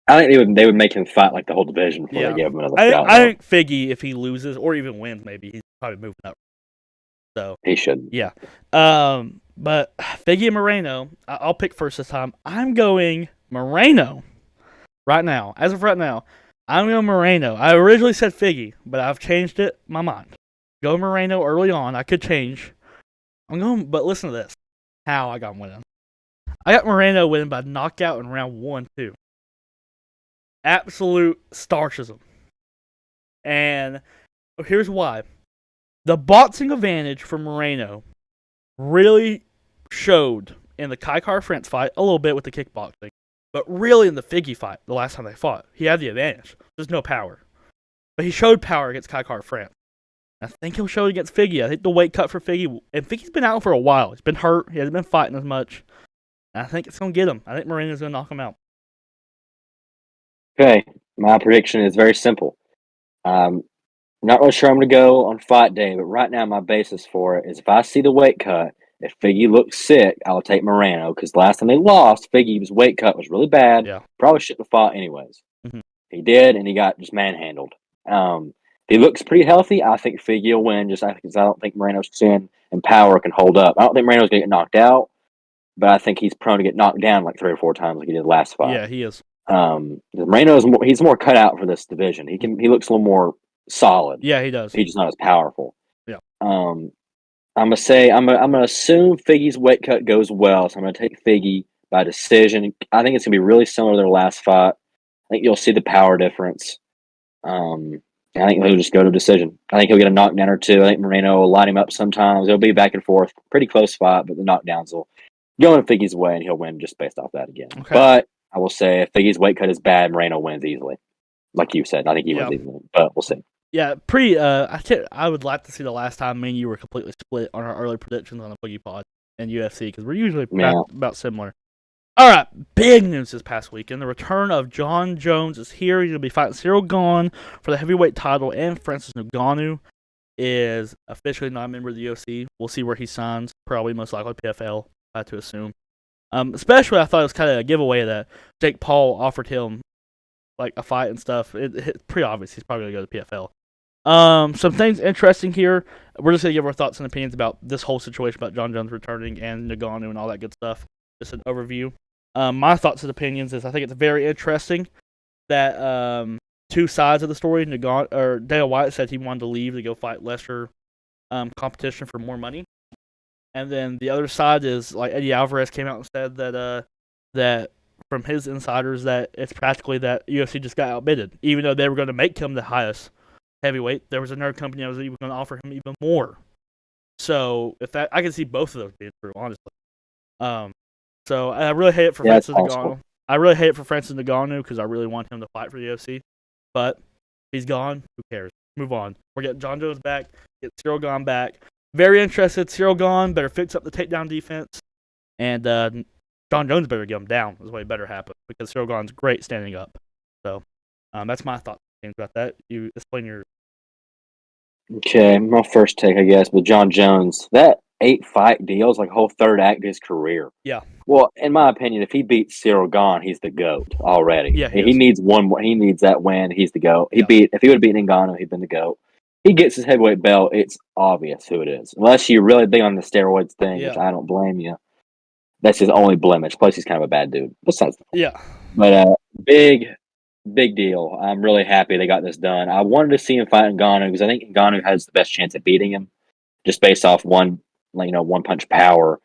I think they would make him fight like the whole division before they gave him another shot. I think Figgy, if he loses or even wins, maybe he's probably moving up. So he should. Yeah. But Figgy and Moreno, I'll pick first this time. I'm going Moreno right now. As of right now, I'm going Moreno. I originally said Figgy, but I've changed my mind. Go Moreno early on. I could change. I'm going, but listen to this. How I got winning. I got Moreno winning by knockout in round 1, 2. Absolute starchism. And here's why. The boxing advantage for Moreno really showed in the Kai Kara-France fight, a little bit with the kickboxing, but really in the Figgy fight, the last time they fought, he had the advantage. There's no power. But he showed power against Kai Kara-France. I think he'll show it against Figgy. I think the weight cut for Figgy, and Figgy's been out for a while. He's been hurt. He hasn't been fighting as much. And I think it's going to get him. I think Moreno's going to knock him out. Okay, my prediction is very simple. Not really sure I'm going to go on fight day, but right now my basis for it is if I see the weight cut If Figgy looks sick, I'll take Moreno because last time they lost, Figgy's weight cut was really bad. Yeah. Probably shouldn't have fought anyways. Mhm. He did, and he got just manhandled. He looks pretty healthy. I think Figgy will win just because I don't think Moreno's chin and power can hold up. I don't think Moreno's going to get knocked out, but I think he's prone to get knocked down like 3 or 4 times like he did last fight. Yeah, he is. Moreno's he's more cut out for this division. He looks a little more solid. Yeah, he does. He's just not as powerful. Yeah. I'm gonna assume Figgy's weight cut goes well, so I'm gonna take Figgy by decision. I think it's gonna be really similar to their last fight. I think you'll see the power difference. I think he'll just go to decision. I think he'll get a knockdown or two. I think Moreno will line him up sometimes. It'll be back and forth, pretty close fight, but the knockdowns will go in Figgy's way, and he'll win just based off that again. Okay. But I will say, if Figgy's weight cut is bad, Moreno wins easily. Like you said, I think he wins easily, but we'll see. Yeah, I would like to see the last time me and you were completely split on our early predictions on the BoogiePod and UFC because we're usually about similar. All right, big news this past weekend. The return of Jon Jones is here. He's going to be fighting Cyril Gane for the heavyweight title, and Francis Ngannou is officially not a member of the UFC. We'll see where he signs. Probably most likely PFL, I have to assume. Especially, I thought it was kind of a giveaway that Jake Paul offered him like a fight and stuff. It's pretty obvious he's probably going to go to PFL. Some things interesting here. We're just going to give our thoughts and opinions about this whole situation about Jon Jones returning and Ngannou and all that good stuff. Just an overview. My thoughts and opinions is I think it's very interesting that two sides of the story. Dana White said he wanted to leave to go fight lesser competition for more money, and then the other side is like Eddie Alvarez came out and said that from his insiders that it's practically that UFC just got outbidded, even though they were going to make him the highest heavyweight. There was another company that was even going to offer him even more. So if that, I can see both of those being true, honestly. So I really hate it for Francis Ngannou. I really hate it for Francis Ngannou because I really want him to fight for the UFC. But he's gone. Who cares? Move on. We're getting Jon Jones back. Get Cyril Gane back. Very interested. Cyril Gane better fix up the takedown defense. And Jon Jones better get him down. Is what better happen because Cyril Gane's great standing up. So that's my thoughts about that. You explain your. Okay, my first take, I guess, with Jon Jones. That 8-fight deal is like a whole third act of his career. Yeah. Well, in my opinion, if he beats Cyril Gane, he's the GOAT already. Yeah, he needs one more. He needs that win. He's the GOAT. If he would have beaten Ngannou, he'd been the GOAT. He gets his heavyweight belt. It's obvious who it is, unless you're really big on the steroids thing, which I don't blame you. That's his only blemish. Plus, he's kind of a bad dude. Besides, but big deal. I'm really happy they got this done. I wanted to see him fight Ngannou because I think Ngannou has the best chance at beating him, just based off one punch power.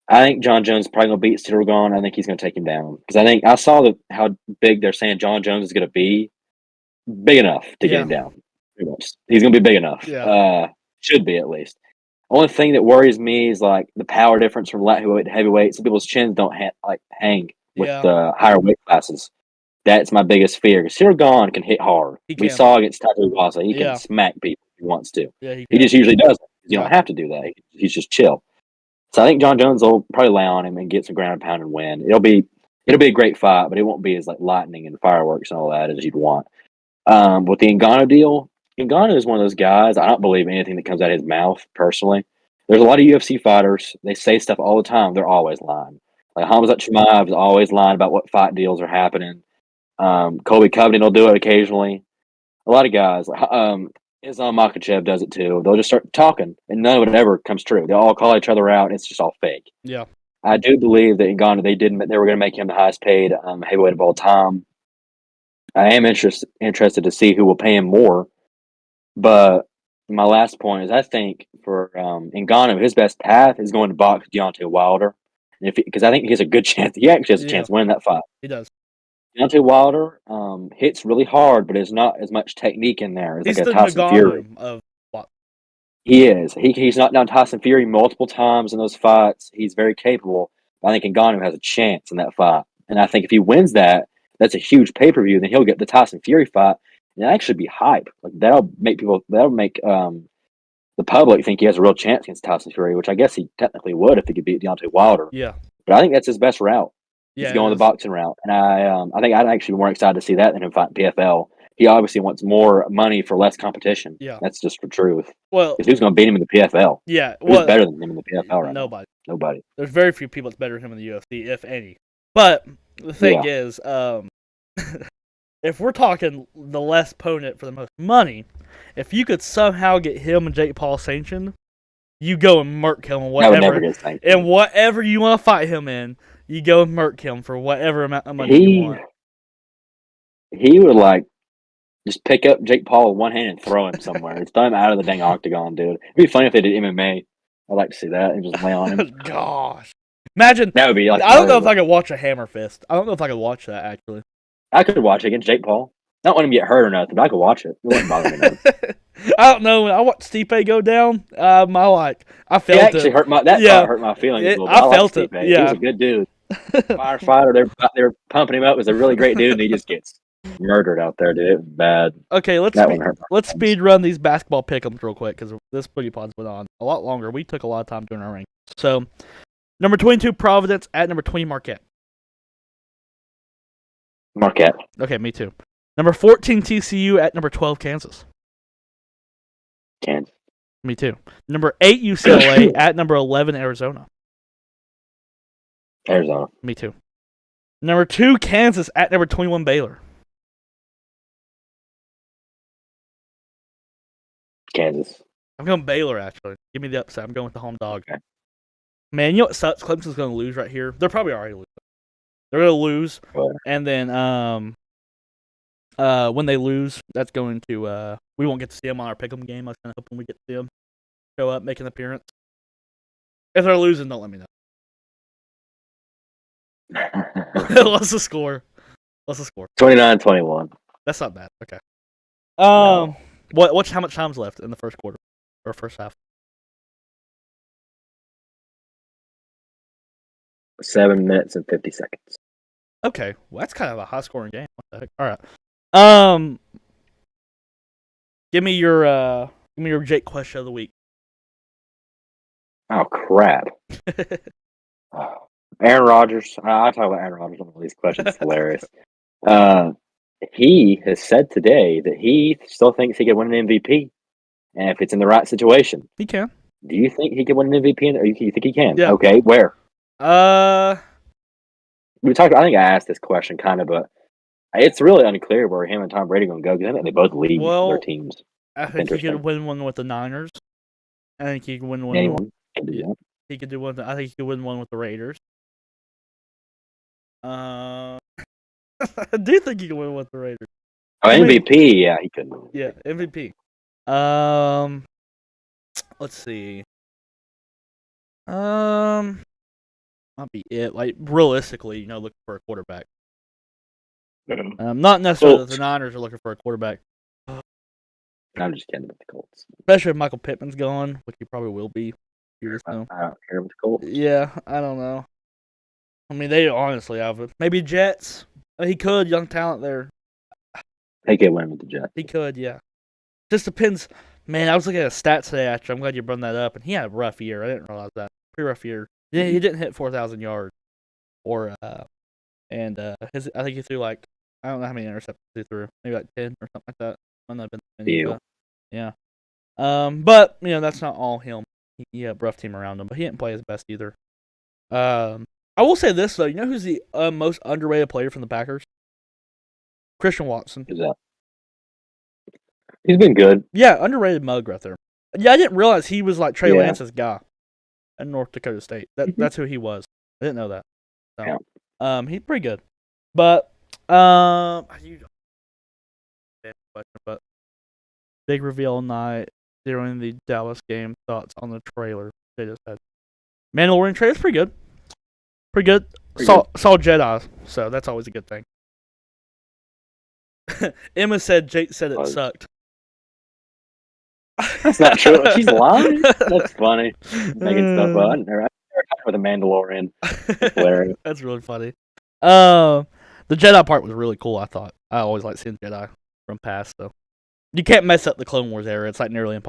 I think Jon Jones is probably going to beat Cyril Gane. I think he's going to take him down because I think I saw how big they're saying Jon Jones is going to be. Big enough to get him down. Pretty much. He's going to be big enough. Should be at least. Only thing that worries me is like the power difference from light heavyweight to heavyweight. Some people's chins don't hang with the higher weight classes. That's my biggest fear because Cyril Gane can hit hard. We saw against Tatu Wasa. He can smack people if he wants to. He just usually doesn't. You don't have to do that. He's just chill. So I think Jon Jones will probably lay on him and get some ground and pound and win. It'll be a great fight, but it won't be as like lightning and fireworks and all that as you'd want. With the Ngannou deal, Ngannou is one of those guys. I don't believe anything that comes out of his mouth personally. There's a lot of UFC fighters. They say stuff all the time. They're always lying. Like Hamzat Chimaev is always lying about what fight deals are happening. Colby Covington will do it occasionally. A lot of guys, Islam Makhachev does it too. They'll just start talking, and none of it ever comes true. They all call each other out, and it's just all fake. Yeah, I do believe that Ngannou they were going to make him the highest paid heavyweight of all time. I am interested to see who will pay him more. But my last point is I think for Ngannou, his best path is going to box Deontay Wilder, because I think he has a good chance. He actually has a chance of winning that fight. He does. Deontay Wilder hits really hard, but there's not as much technique in there. He's like a Tyson Fury of what? He is. He's knocked down Tyson Fury multiple times in those fights. He's very capable. I think Ngannou has a chance in that fight, and I think if he wins that, that's a huge pay-per-view. Then he'll get the Tyson Fury fight, and it'll actually be hype. Like that'll make the public think he has a real chance against Tyson Fury, which I guess he technically would if he could beat Deontay Wilder. Yeah, but I think that's his best route. Yeah, He's going the boxing route, and I think I'd actually be more excited to see that than him fighting PFL he obviously wants more money for less competition. Yeah. That's just the truth. Well, Because who's going to beat him in the PFL? yeah. Who's Well, better than him in the PFL right nobody. now? Nobody. There's very few people that's better than him in the UFC, if any. But the thing is, if we're talking the less opponent for the most money, if you could somehow get him and Jake Paul sanctioned, you go and murk him in That would never whatever, get sanctioned. and whatever you want to fight him in, you go and murk him for whatever amount of money you want. He would like just pick up Jake Paul with one hand and throw him somewhere. Just throw him out of the dang octagon, dude. It'd be funny if they did MMA. I'd like to see that and just lay on him. Gosh, imagine that would be like. I don't know if I could watch a hammer fist. I don't know if I could watch that actually. I could watch it against Jake Paul. Not want him to get hurt or nothing, but I could watch it. It wouldn't bother me none. I don't know. When I watched Stipe go down, I felt it. Actually hurt my hurt my feelings a little bit. I felt it. Yeah. He was a good dude. Firefighter. They're pumping him up as a really great dude, and he just gets murdered out there, dude. It was bad. Okay, let's speed run these basketball pick'ems real quick because this BoogiePod's went on a lot longer. We took a lot of time doing our rankings. So, number 22 Providence at number 20 Marquette. Marquette. Okay, me too. Number 14 TCU at number 12 Kansas. Kansas. Me too. Number 8 UCLA at number 11 Arizona. Arizona. Me too. Number 2 Kansas at number 21 Baylor. Kansas. I'm going Baylor actually. Give me the upset. I'm going with the home dog. Okay. Man, you know what sucks? Clemson's going to lose right here. They're probably already losing. They're going to lose, and then when they lose, that's going to we won't get to see them on our pick'em game. I was kind of hoping we get to see them show up, make an appearance. If they're losing, don't let me know. What's the score? 29-21. That's not bad. Okay. No. What's how much time's left in the first quarter or first half? 7 minutes and 50 seconds. Okay, well that's kind of a high scoring game. What the heck? All right. Give me your Jake question of the week. Oh crap. Aaron Rodgers. I talk about Aaron Rodgers on all these questions. It's hilarious. He has said today that he still thinks he could win an MVP, and if it's in the right situation, he can. Do you think he can win an MVP? Or you think he can? Yeah. Okay. Where? We talked. I think I asked this question kind of, but it's really unclear where him and Tom Brady are going to go because I think they both lead their teams. I think he could win one with the Niners. I think he could win one. Anyone can do that. He could do one. I think he could win one with the Raiders. I do think he can win with the Raiders. Oh, MVP, yeah, he could. Yeah, MVP. Let's see. Might be it. Like realistically, looking for a quarterback. Not necessarily that the Niners are looking for a quarterback. I'm just kidding about the Colts. Especially if Michael Pittman's gone, which he probably will be. I don't care about the Colts. Yeah, I don't know. I mean, they honestly have it. Maybe Jets. He could, young talent there. He could win with the Jets. He could, yeah. Just depends. Man, I was looking at his stats today, actually. I'm glad you brought that up. And he had a rough year. I didn't realize that. Pretty rough year. Yeah, he didn't hit 4,000 yards. I think he threw I don't know how many interceptions he threw. Maybe 10 or something like that. Might not have been many, but, yeah. But, that's not all him. He had a rough team around him, but he didn't play his best either. I will say this, though. You know who's the most underrated player from the Packers? Christian Watson. Who's that? He's been good. Yeah, underrated mug right there. Yeah, I didn't realize he was like Trey Lance's guy at North Dakota State. That's who he was. I didn't know that. So, he's pretty good. But big reveal night during the Dallas game. Thoughts on the trailer they just had? Mandalorian trailer's pretty good. Pretty good. Saw Jedi, so that's always a good thing. Emma said Jake said it sucked. That's not true. She's lying. That's funny. Making stuff up. I never talked with a Mandalorian. That's hilarious. That's really funny. The Jedi part was really cool, I thought. I always like seeing Jedi from past, so you can't mess up the Clone Wars era. It's like nearly impossible.